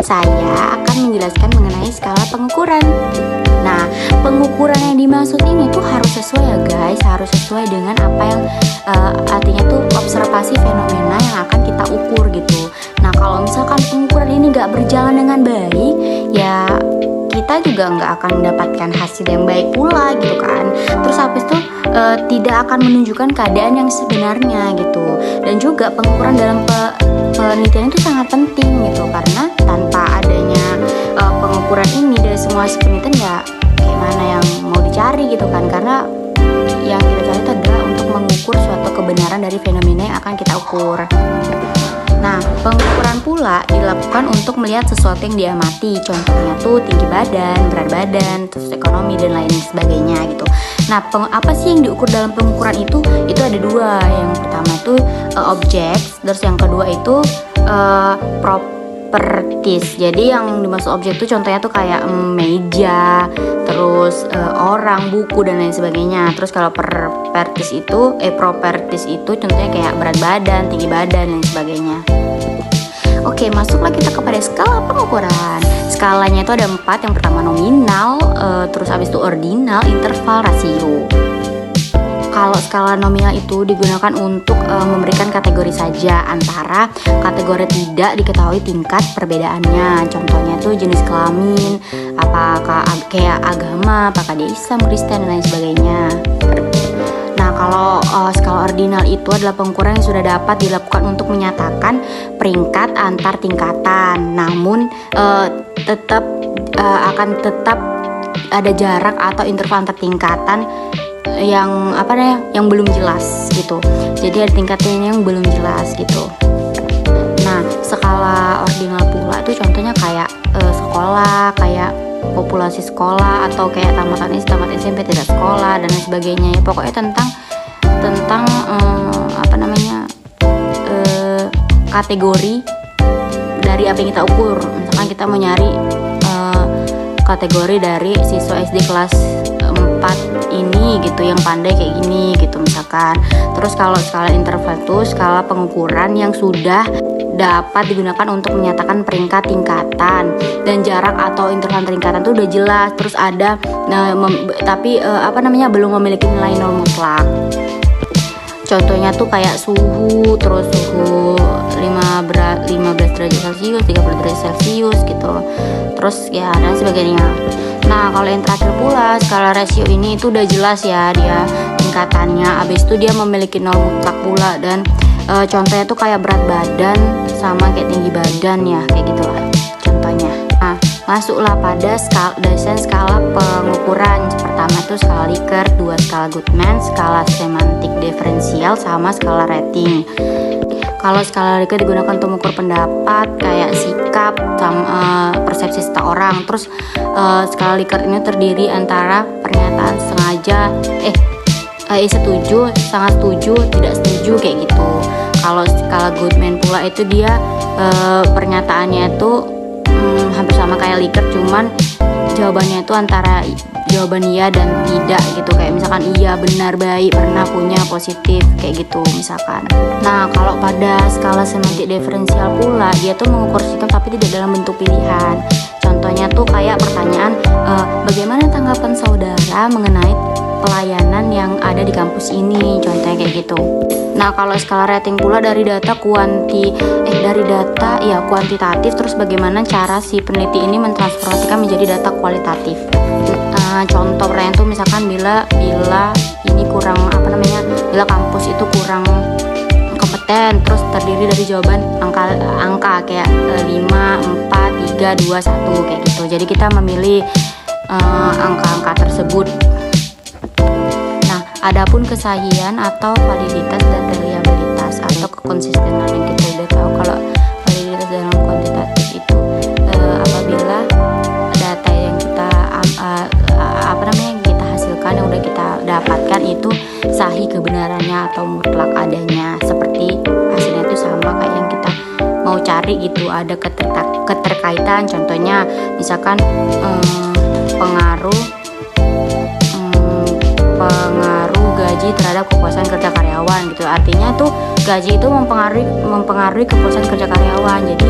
saya akan menjelaskan mengenai skala pengukuran. Nah, pengukuran yang dimaksud ini tuh harus sesuai ya guys, harus sesuai dengan apa yang artinya tuh observasi fenomena yang akan kita ukur gitu. Nah, kalau misalkan pengukuran ini gak berjalan dengan baik, ya kita juga nggak akan mendapatkan hasil yang baik pula gitu kan. Terus habis itu tidak akan menunjukkan keadaan yang sebenarnya gitu. Dan juga pengukuran dalam penelitian itu sangat penting gitu, karena tanpa adanya pengukuran ini dari semua hasil penelitian ya gimana yang mau dicari gitu kan, karena yang kita cari itu adalah untuk mengukur suatu kebenaran dari fenomena yang akan kita ukur. Nah, pengukuran pula dilakukan untuk melihat sesuatu yang diamati. Contohnya tuh tinggi badan, berat badan, terus ekonomi dan lain sebagainya gitu. Nah, apa sih yang diukur dalam pengukuran itu? Itu ada dua. Yang pertama itu objek, terus yang kedua itu properties. Jadi yang dimaksud objek itu contohnya tuh kayak meja, terus orang, buku dan lain sebagainya. Terus kalau properties itu contohnya kayak berat badan, tinggi badan dan lain sebagainya. Oke, masuklah kita kepada skala pengukuran. Skalanya itu ada 4. Yang pertama nominal, terus habis itu ordinal, interval, rasio. Kalau skala nominal itu digunakan untuk memberikan kategori saja antara kategori tidak diketahui tingkat perbedaannya. Contohnya tuh jenis kelamin, apakah kayak agama, apakah dia Islam, Kristen dan lain sebagainya. Nah, kalau skala ordinal itu adalah pengukuran yang sudah dapat dilakukan untuk menyatakan peringkat antar tingkatan, namun akan tetap ada jarak atau interval antar tingkatan yang belum jelas gitu. Jadi ada tingkatnya yang belum jelas gitu. Nah, skala ordinal pula itu contohnya kayak sekolah, kayak populasi sekolah, atau kayak tamat SMP tidak sekolah dan lain sebagainya. Ya pokoknya tentang kategori dari apa yang kita ukur. Misalkan kita mau nyari kategori dari siswa SD kelas 4 ini gitu, yang pandai kayak gini gitu misalkan. Terus kalau skala interval itu skala pengukuran yang sudah dapat digunakan untuk menyatakan peringkat tingkatan dan jarak atau interval tingkatan itu udah jelas. Terus ada belum memiliki nilai nol mutlak. Contohnya tuh kayak suhu, terus suhu 15 derajat Celcius, 30 derajat Celcius gitu. Terus ya dan sebagainya. Nah, kalau yang terakhir pula skala rasio ini itu udah jelas ya dia tingkatannya. Habis itu dia memiliki nol mutlak pula, dan contohnya tuh kayak berat badan sama kayak tinggi badan ya, kayak gitulah contohnya. Nah, masuklah pada skala pengukuran. Pertama itu skala Likert, 2 skala Goodman, skala semantik diferensial sama skala rating. Kalau skala Likert digunakan untuk mengukur pendapat kayak sikap sama persepsi seseorang. Terus skala Likert ini terdiri antara pernyataan sengaja, setuju, sangat setuju, tidak setuju kayak gitu. Kalau skala Goodman pula itu dia pernyataannya itu hampir sama kayak Likert, cuman jawabannya itu antara jawaban iya dan tidak gitu. Kayak misalkan iya, benar, baik, pernah, punya, positif kayak gitu misalkan. Nah, kalau pada skala semantik diferensial pula dia tuh mengukur sikap tapi tidak dalam bentuk pilihan. Contohnya tuh kayak pertanyaan, bagaimana tanggapan saudara mengenai pelayanan yang ada di kampus ini, contohnya kayak gitu. Nah, kalau skala rating pula dari data kuantitatif, terus bagaimana cara si peneliti ini mentransformasikan menjadi data kualitatif. Contoh pertanyaan tuh misalkan bila ini kurang bila kampus itu kurang kompeten, terus terdiri dari jawaban angka kayak 5, 4, 3, 2, 1 kayak gitu. Jadi kita memilih angka-angka tersebut. Nah, adapun kesahihan atau validitas dan reliabilitas atau kekonsistenan yang kita udah tahu. Kalau validitas dalam kuantitatif itu apabila data yang kita kita hasilkan, yang udah kita dapatkan itu sahih kebenarannya atau mutlak adanya, seperti hasilnya itu sama kayak yang kita mau cari gitu, ada keterkaitan. Contohnya misalkan pengaruh gaji terhadap kepuasan kerja karyawan gitu. Artinya tuh gaji itu mempengaruhi kepuasan kerja karyawan. Jadi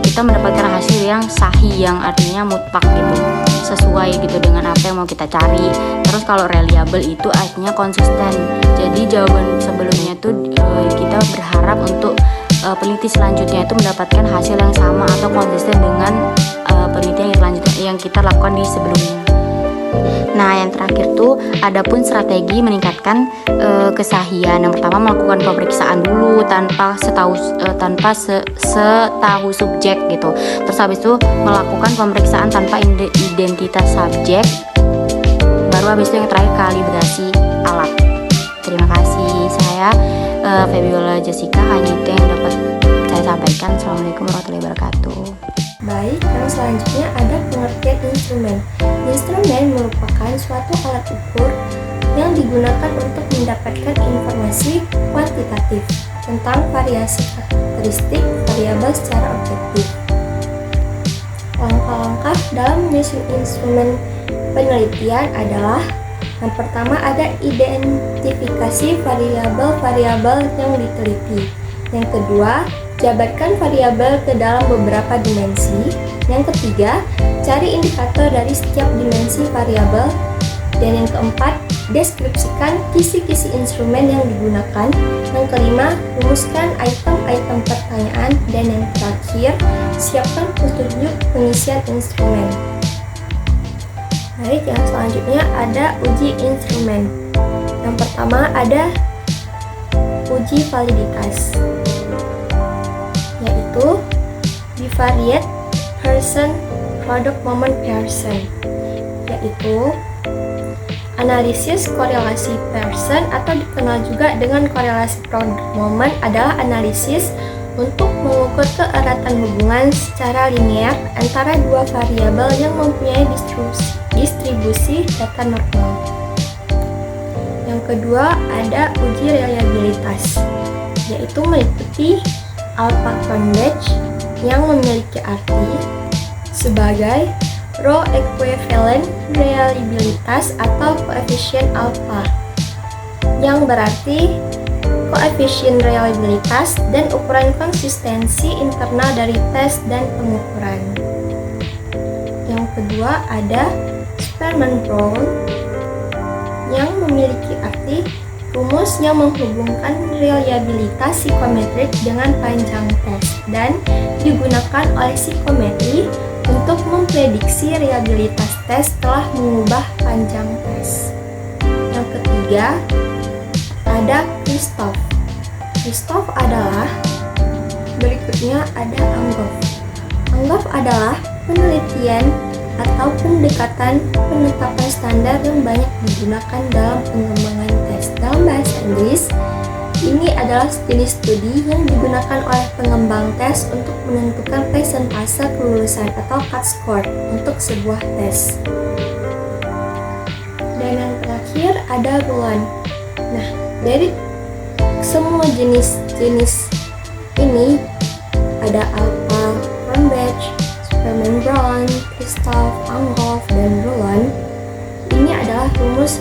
kita mendapatkan hasil yang sahih, yang artinya mutlak gitu, sesuai gitu dengan apa yang mau kita cari. Terus kalau reliable itu artinya konsisten. Jadi jawaban sebelumnya tuh kita berharap untuk peneliti selanjutnya itu mendapatkan hasil yang sama atau konsisten dengan penelitian yang kita lakukan di sebelumnya. Nah, yang terakhir tuh adapun strategi meningkatkan kesahihan. Yang pertama, melakukan pemeriksaan dulu tanpa setahu subjek gitu. Terus habis itu melakukan pemeriksaan tanpa identitas subjek. Baru habis itu yang terakhir, kalibrasi alat. Terima kasih. Saya Febiola Jessica, hanya itu yang dapat saya sampaikan. Assalamualaikum warahmatullahi wabarakatuh. Baik, yang selanjutnya ada pengertian instrumen. Instrumen merupakan suatu alat ukur yang digunakan untuk mendapatkan informasi kuantitatif tentang variasi karakteristik variabel secara objektif. Langkah-langkah dalam menyusun instrumen penelitian adalah: yang pertama ada identifikasi variabel-variabel yang diteliti. Yang kedua, jabarkan variabel ke dalam beberapa dimensi. Yang ketiga, cari indikator dari setiap dimensi variabel. Dan yang keempat, deskripsikan kisi-kisi instrumen yang digunakan. Yang kelima, rumuskan item-item pertanyaan. Dan yang terakhir, siapkan petunjuk pengisian instrumen. Baik, yang selanjutnya ada uji instrumen. Yang pertama ada uji validitas, yaitu bivariate Pearson product moment Pearson, yaitu analisis korelasi Pearson atau dikenal juga dengan korelasi product moment adalah analisis untuk mengukur keeratan hubungan secara linear antara dua variabel yang mempunyai distribusi data normal. Yang kedua ada uji reliabilitas, yaitu meliputi alpha Cronbach yang memiliki arti sebagai row equivalent reliabilitas atau koefisien alpha, yang berarti koefisien reliabilitas dan ukuran konsistensi internal dari tes dan pengukuran. Yang kedua ada Sperman-Brown yang memiliki arti rumus yang menghubungkan reliabilitas psikometrik dengan panjang tes dan digunakan oleh psikometri untuk memprediksi reliabilitas tes setelah mengubah panjang tes. Yang ketiga ada Christoph. Christoph adalah berikutnya ada Anghoff. Anghoff adalah penelitian atau pendekatan penetapan standar yang banyak digunakan dalam pengembangan tes. Dalam bahasa Inggris, ini adalah jenis studi yang digunakan oleh pengembang tes untuk menentukan persentase kelulusan atau cut score untuk sebuah tes. Dan yang terakhir ada Rulon. Nah, dari semua jenis-jenis ini ada alpha Cronbach, Sperman-Brown, Christoph, Anghoff, dan Rulon. Ini adalah rumus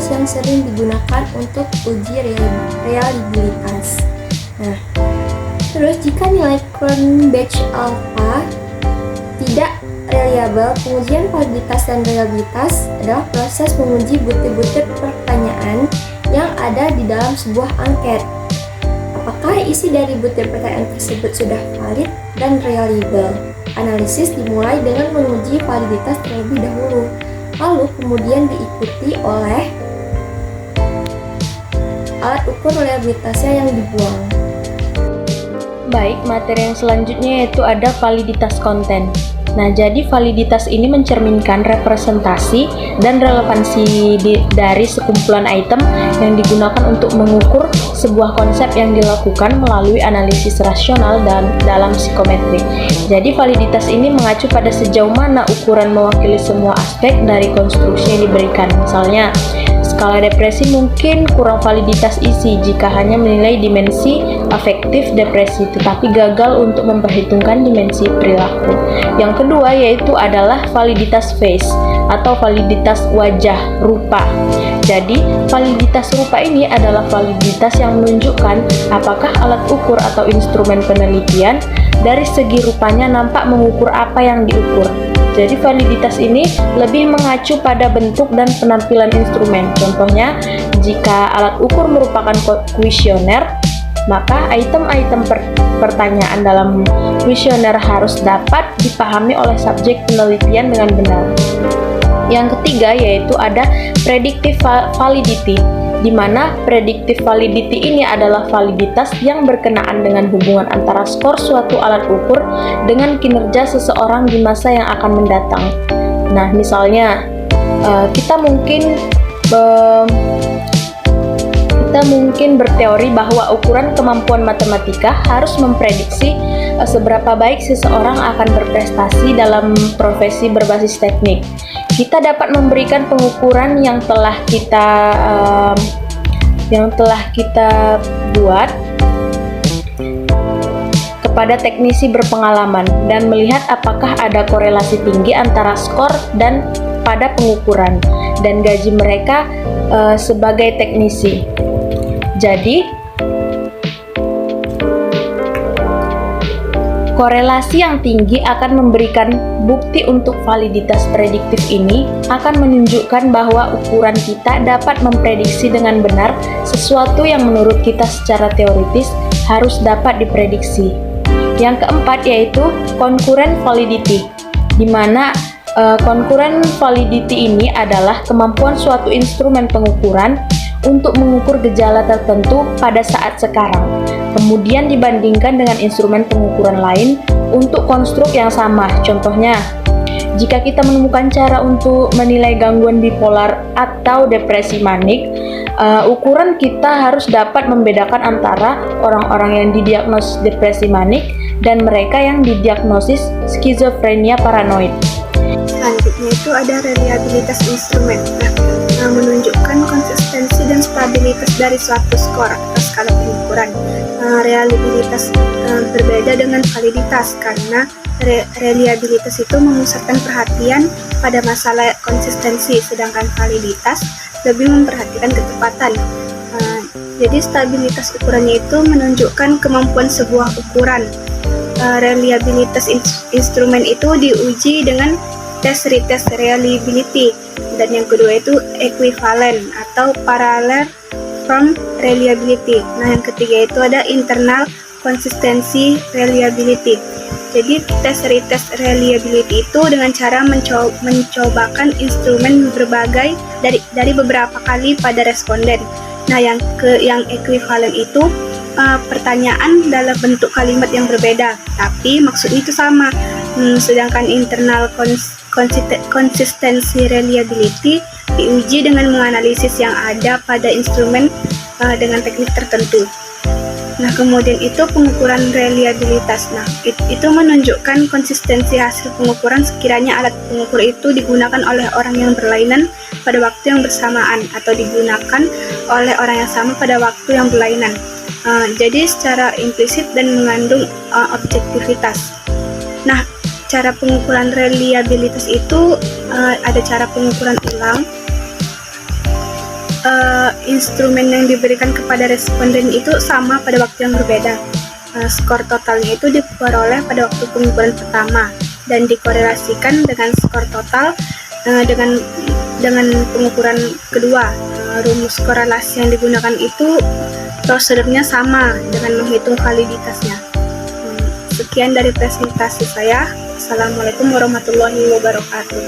yang sering digunakan untuk uji reliabilitas. Nah, terus jika nilai Cronbach alpha tidak reliable, pengujian validitas dan reliabilitas adalah proses menguji butir-butir pertanyaan yang ada di dalam sebuah angket. Apakah isi dari butir pertanyaan tersebut sudah valid dan reliable? Analisis dimulai dengan menguji validitas terlebih dahulu, lalu kemudian diikuti oleh alat ukur reliabilitasnya yang dibuang. Baik, materi yang selanjutnya yaitu ada validitas konten. Nah, jadi validitas ini mencerminkan representasi dan relevansi dari sekumpulan item yang digunakan untuk mengukur sebuah konsep yang dilakukan melalui analisis rasional dan dalam psikometri. Jadi validitas ini mengacu pada sejauh mana ukuran mewakili semua aspek dari konstruksi yang diberikan. Misalnya, skala depresi mungkin kurang validitas isi jika hanya menilai dimensi afektif depresi, tetapi gagal untuk memperhitungkan dimensi perilaku. Yang kedua yaitu adalah validitas face atau validitas wajah rupa. Jadi, validitas rupa ini adalah validitas yang menunjukkan apakah alat ukur atau instrumen penelitian dari segi rupanya nampak mengukur apa yang diukur. Jadi validitas ini lebih mengacu pada bentuk dan penampilan instrumen. Contohnya, jika alat ukur merupakan kuesioner, maka item-item pertanyaan dalam kuesioner harus dapat dipahami oleh subjek penelitian dengan benar. Yang ketiga yaitu ada predictive validity, di mana predictive validity ini adalah validitas yang berkenaan dengan hubungan antara skor suatu alat ukur dengan kinerja seseorang di masa yang akan mendatang. Nah, misalnya kita mungkin berteori bahwa ukuran kemampuan matematika harus memprediksi seberapa baik seseorang akan berprestasi dalam profesi berbasis teknik. Kita dapat memberikan pengukuran yang telah kita buat kepada teknisi berpengalaman dan melihat apakah ada korelasi tinggi antara skor dan pada pengukuran dan gaji mereka sebagai teknisi. Jadi, korelasi yang tinggi akan memberikan bukti untuk validitas prediktif ini akan menunjukkan bahwa ukuran kita dapat memprediksi dengan benar sesuatu yang menurut kita secara teoritis harus dapat diprediksi. Yang keempat yaitu concurrent validity, di mana concurrent validity ini adalah kemampuan suatu instrumen pengukuran untuk mengukur gejala tertentu pada saat sekarang, kemudian dibandingkan dengan instrumen pengukuran lain untuk konstruk yang sama. Contohnya, jika kita menemukan cara untuk menilai gangguan bipolar atau depresi manik, ukuran kita harus dapat membedakan antara orang-orang yang didiagnosis depresi manik dan mereka yang didiagnosis skizofrenia paranoid. Selanjutnya itu ada reliabilitas instrumen. Menunjukkan konsistensi dan stabilitas dari suatu skor atau skala pengukuran. Reliabilitas berbeda dengan validitas karena reliabilitas itu memusatkan perhatian pada masalah konsistensi, sedangkan validitas lebih memperhatikan ketepatan. Jadi stabilitas ukurannya itu menunjukkan kemampuan sebuah ukuran. Reliabilitas instrumen itu diuji dengan tes retest reliability, dan yang kedua itu equivalent atau parallel from reliability. Nah, yang ketiga itu ada internal consistency reliability. Jadi tes retest reliability itu dengan cara mencobakan instrumen berbagai dari beberapa kali pada responden. Nah, yang equivalent itu pertanyaan dalam bentuk kalimat yang berbeda, tapi maksudnya itu sama. Sedangkan internal consistency reliability diuji dengan menganalisis yang ada pada instrumen dengan teknik tertentu. Nah, kemudian itu pengukuran reliabilitas. Nah, itu menunjukkan konsistensi hasil pengukuran sekiranya alat pengukur itu digunakan oleh orang yang berlainan pada waktu yang bersamaan atau digunakan oleh orang yang sama pada waktu yang berlainan. Jadi secara implisit dan mengandung objektivitas. Nah, cara pengukuran reliabilitas itu ada cara pengukuran ulang. Instrumen yang diberikan kepada responden itu sama pada waktu yang berbeda. Skor totalnya itu diperoleh pada waktu pengukuran pertama dan dikorelasikan dengan skor total dengan pengukuran kedua. Rumus korelasi yang digunakan itu prosedurnya sama dengan menghitung validitasnya. Sekian dari presentasi saya. Assalamualaikum warahmatullahi wabarakatuh.